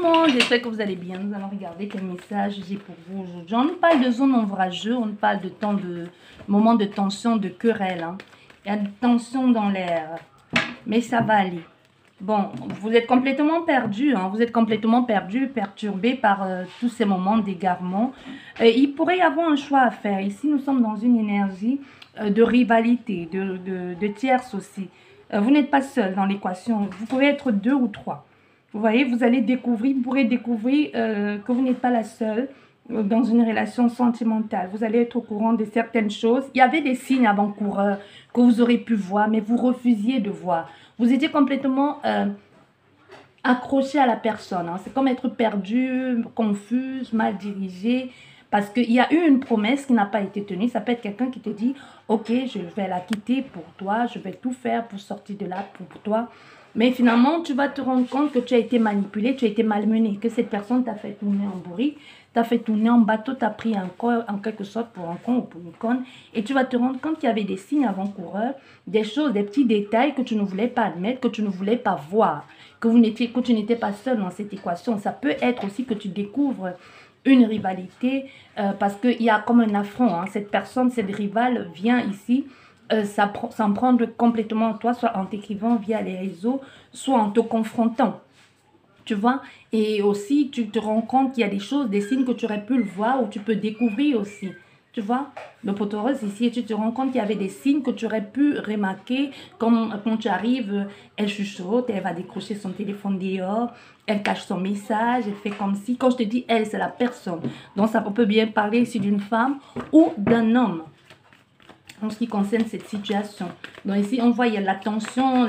le monde, j'espère que vous allez bien. Nous allons regarder quel message j'ai pour vous aujourd'hui. On parle de zone ombrageux, on parle de temps de moments de tension, de querelle. Hein. Il y a de tension dans l'air, mais ça va aller. Bon, vous êtes complètement perdu, hein, vous êtes complètement perdu, perturbé par tous ces moments d'égarement. Il pourrait y avoir un choix à faire. Ici, nous sommes dans une énergie de rivalité, de tierce aussi. Vous n'êtes pas seul dans l'équation, vous pouvez être 2 ou 3. Vous voyez, vous allez découvrir, vous pourrez découvrir que vous n'êtes pas la seule dans une relation sentimentale. Vous allez être au courant de certaines choses. Il y avait des signes avant-coureurs que vous aurez pu voir, mais vous refusiez de voir. Vous étiez complètement accroché à la personne. Hein. C'est comme être perdu, confuse, mal dirigé. Parce qu'il y a eu une promesse qui n'a pas été tenue. Ça peut être quelqu'un qui te dit, ok, je vais la quitter pour toi, je vais tout faire pour sortir de là pour toi. Mais finalement, tu vas te rendre compte que tu as été manipulé, tu as été malmené, que cette personne t'a fait tourner en bourrique, t'a fait tourner en bateau, t'a pris en quelque sorte pour un con ou pour une conne. Et tu vas te rendre compte qu'il y avait des signes avant-coureurs, des choses, des petits détails que tu ne voulais pas admettre, que tu ne voulais pas voir, que tu n'étais pas seul dans cette équation. Ça peut être aussi que tu découvres une rivalité parce qu'il y a comme un affront. Hein. Cette personne, cette rivale vient ici s'en prendre complètement à toi, soit en t'écrivant via les réseaux, soit en te confrontant. Tu vois, et aussi tu te rends compte qu'il y a des choses, des signes que tu aurais pu le voir ou tu peux découvrir aussi. Tu vois, le potereuse ici, et tu te rends compte qu'il y avait des signes que tu aurais pu remarquer, comme quand tu arrives, elle chuchote, elle va décrocher son téléphone dehors, elle cache son message, elle fait comme si, quand je te dis elle, c'est la personne. Donc ça peut bien parler ici d'une femme ou d'un homme en ce qui concerne cette situation. Donc ici, on voit, il y a la tension,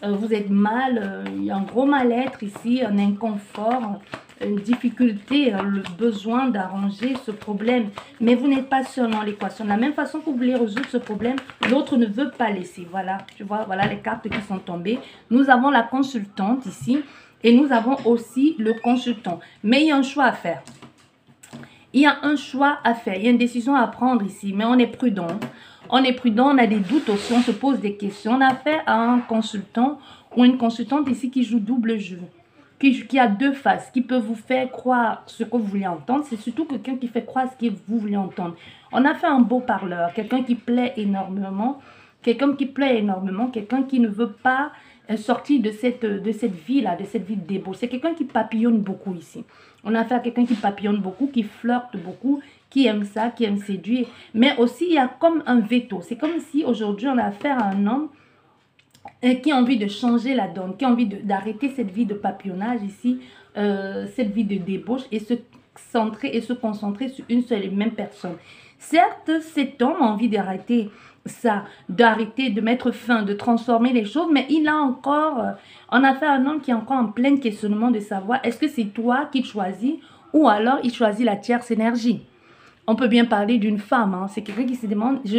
vous êtes mal, il y a un gros mal-être ici, un inconfort, une difficulté, le besoin d'arranger ce problème. Mais vous n'êtes pas seul dans l'équation. De la même façon que vous voulez résoudre ce problème, l'autre ne veut pas laisser. Voilà, tu vois, voilà les cartes qui sont tombées. Nous avons la consultante ici et nous avons aussi le consultant. Mais il y a un choix à faire. Il y a un choix à faire, il y a une décision à prendre ici, mais on est prudent. On est prudent, on a des doutes aussi, on se pose des questions. On a affaire à un consultant ou une consultante ici qui joue double jeu, qui a deux faces, qui peut vous faire croire ce que vous voulez entendre. C'est surtout quelqu'un qui fait croire ce que vous voulez entendre. On a fait un beau parleur, quelqu'un qui plaît énormément, quelqu'un qui ne veut pas sortir de cette vie-là, de cette vie de débauche. C'est quelqu'un qui papillonne beaucoup ici. On a affaire à quelqu'un qui papillonne beaucoup, qui flirte beaucoup, qui aime ça, qui aime séduire. Mais aussi, il y a comme un veto. C'est comme si aujourd'hui, on a affaire à un homme qui a envie de changer la donne, qui a envie d'arrêter cette vie de papillonnage ici, cette vie de débauche et se centrer et se concentrer sur une seule et même personne. Certes, cet homme a envie d'arrêter ça, d'arrêter, de mettre fin, de transformer les choses, mais il a encore, on a fait un homme qui est encore en plein questionnement de savoir est-ce que c'est toi qui choisis ou alors il choisit la tierce énergie. On peut bien parler d'une femme, hein. C'est quelqu'un qui se demande, je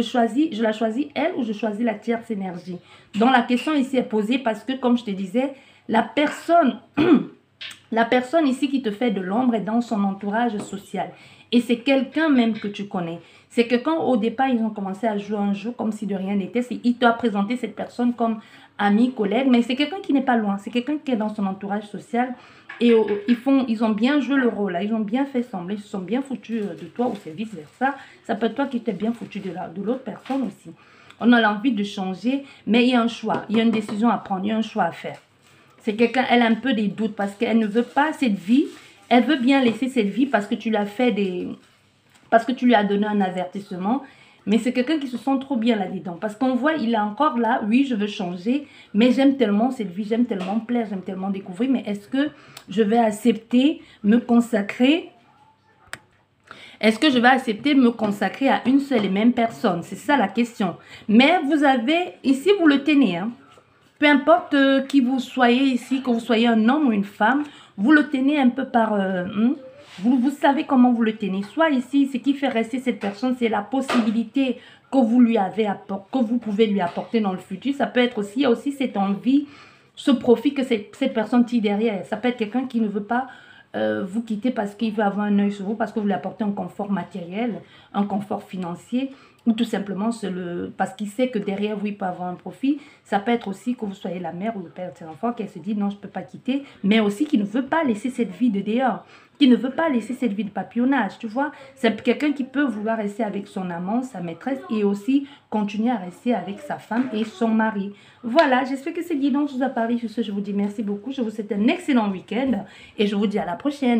la choisis elle ou je choisis la tierce énergie. Donc la question ici est posée parce que comme je te disais, la personne ici qui te fait de l'ombre est dans son entourage social. Et c'est quelqu'un même que tu connais. C'est que quand au départ, ils ont commencé à jouer un jeu comme si de rien n'était, il t'a présenté cette personne comme ami, collègue, mais c'est quelqu'un qui n'est pas loin. C'est quelqu'un qui est dans son entourage social. Et ils ont bien joué le rôle, là. Ils ont bien fait sembler, ils se sont bien foutus de toi ou c'est vice-versa. Ça peut être toi qui t'es bien foutu de l'autre personne aussi. On a l'envie de changer, mais il y a un choix, il y a une décision à prendre, il y a un choix à faire. C'est quelqu'un, elle a un peu des doutes parce qu'elle ne veut pas cette vie. Elle veut bien laisser cette vie parce que tu l'as fait parce que tu lui as donné un avertissement. Mais c'est quelqu'un qui se sent trop bien là-dedans. Parce qu'on voit, il est encore là, oui, je veux changer, mais j'aime tellement cette vie, j'aime tellement plaire, j'aime tellement découvrir. Mais est-ce que je vais accepter, me consacrer? Est-ce que je vais accepter me consacrer à une seule et même personne? C'est ça la question. Mais vous avez, ici vous le tenez, hein. Peu importe qui vous soyez ici, que vous soyez un homme ou une femme, vous le tenez un peu par... vous savez comment vous le tenez. Soit ici, ce qui fait rester cette personne, c'est la possibilité que vous lui avez que vous pouvez lui apporter dans le futur. Ça peut être aussi, il y a aussi cette envie, ce profit que cette personne tire derrière. Ça peut être quelqu'un qui ne veut pas vous quitter parce qu'il veut avoir un œil sur vous, parce que vous lui apportez un confort matériel, un confort financier, ou tout simplement parce qu'il sait que derrière vous, il peut avoir un profit. Ça peut être aussi que vous soyez la mère ou le père de ses enfants, qu'elle se dit non, je ne peux pas quitter, mais aussi qui ne veut pas laisser cette vie de dehors, qui ne veut pas laisser cette vie de papillonnage, tu vois. C'est quelqu'un qui peut vouloir rester avec son amant, sa maîtresse, et aussi continuer à rester avec sa femme et son mari. Voilà, j'espère que cette guidance vous a parlé. Sur ce, je vous dis merci beaucoup. Je vous souhaite un excellent week-end et je vous dis à la prochaine.